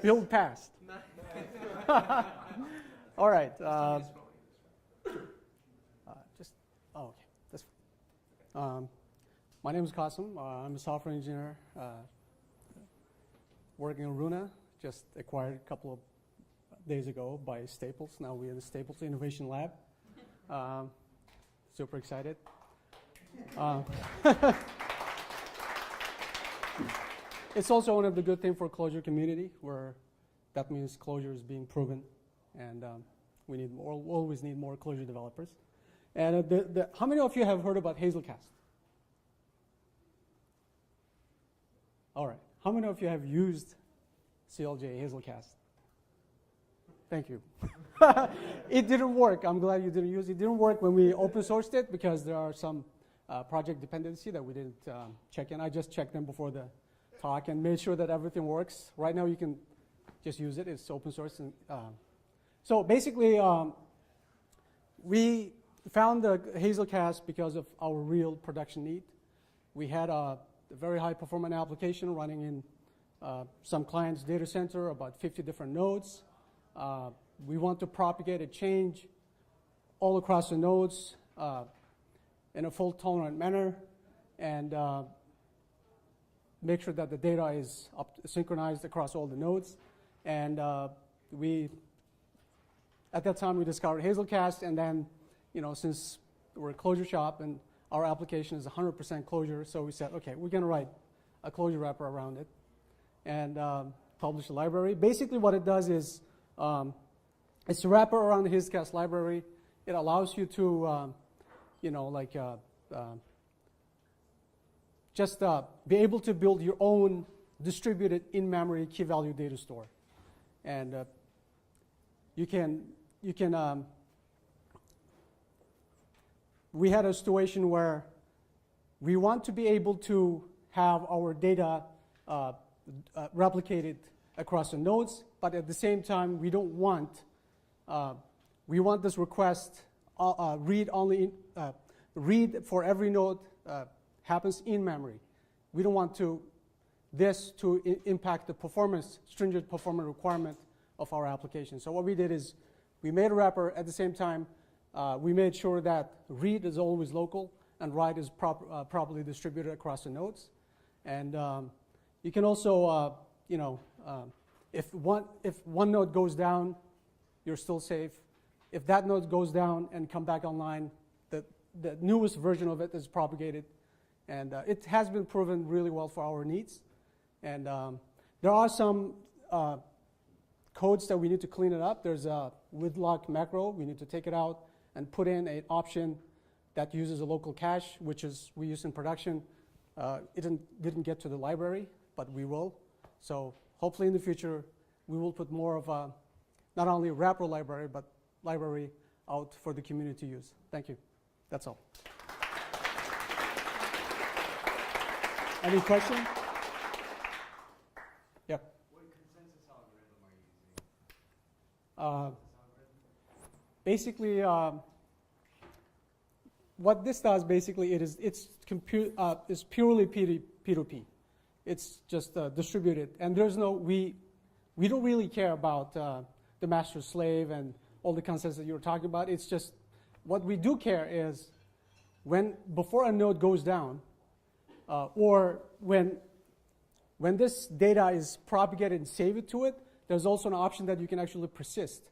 Build past. All right. Okay. That's, my name is Kasim. I'm a software engineer working on Runa. Just acquired a couple of days ago by Staples. Now we're in the Staples Innovation Lab. Super excited. It's also one of the good things for Clojure community, where that means Clojure is being proven, and we need more, always need more Clojure developers. And how many of you have heard about Hazelcast? All right. How many of you have used CLJ Hazelcast? Thank you. It didn't work. I'm glad you didn't use it. It didn't work when we open sourced it because there are some project dependency that we didn't check in. I just checked them before the talk and made sure that everything works. Right now you can just use it. It's open source. And, so basically, we found the Hazelcast because of our real production need. We had a very high performance application running in some client's data center, about 50 different nodes. We want to propagate a change all across the nodes in a fault tolerant manner, and make sure that the data is synchronized across all the nodes. And at that time, we discovered Hazelcast, and then, since we're a Clojure shop and our application is 100% Clojure, so we said, okay, we're going to write a Clojure wrapper around it and publish a library. Basically, what it does is it's a wrapper around the Hazelcast library. It allows you to, just be able to build your own distributed in-memory key-value data store. And we had a situation where we want to be able to have our data replicated across the nodes, but at the same time, we don't want, we want this request read for every node happens in memory. We don't want this to impact the stringent performance requirement of our application. So what we did is we made a wrapper. At the same time, we made sure that read is always local and write is properly distributed across the nodes. And you can also, if one node goes down, you're still safe. If that node goes down and come back online, the newest version of it is propagated. And it has been proven really well for our needs. And there are some codes that we need to clean it up. There's a widlock macro. We need to take it out and put in an option that uses a local cache, which is we use in production. It didn't get to the library, but we will. So hopefully in the future, we will put more of a, not only a wrapper library, but library out for the community to use. Thank you. That's all. Any question? Yeah. What consensus algorithm are you using? Basically, what this does, basically, it's purely P2P. It's just distributed, and there's no we don't really care about the master slave and all the concepts that you were talking about. It's just what we do care is before a node goes down, or when this data is propagated and save it to it, there's also an option that you can actually persist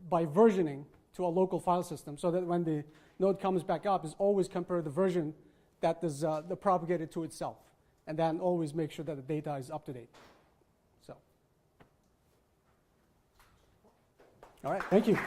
by versioning to a local file system, so that when the node comes back up, is always compare the version that is propagated to itself, and then always make sure that the data is up to date. So, all right, thank you.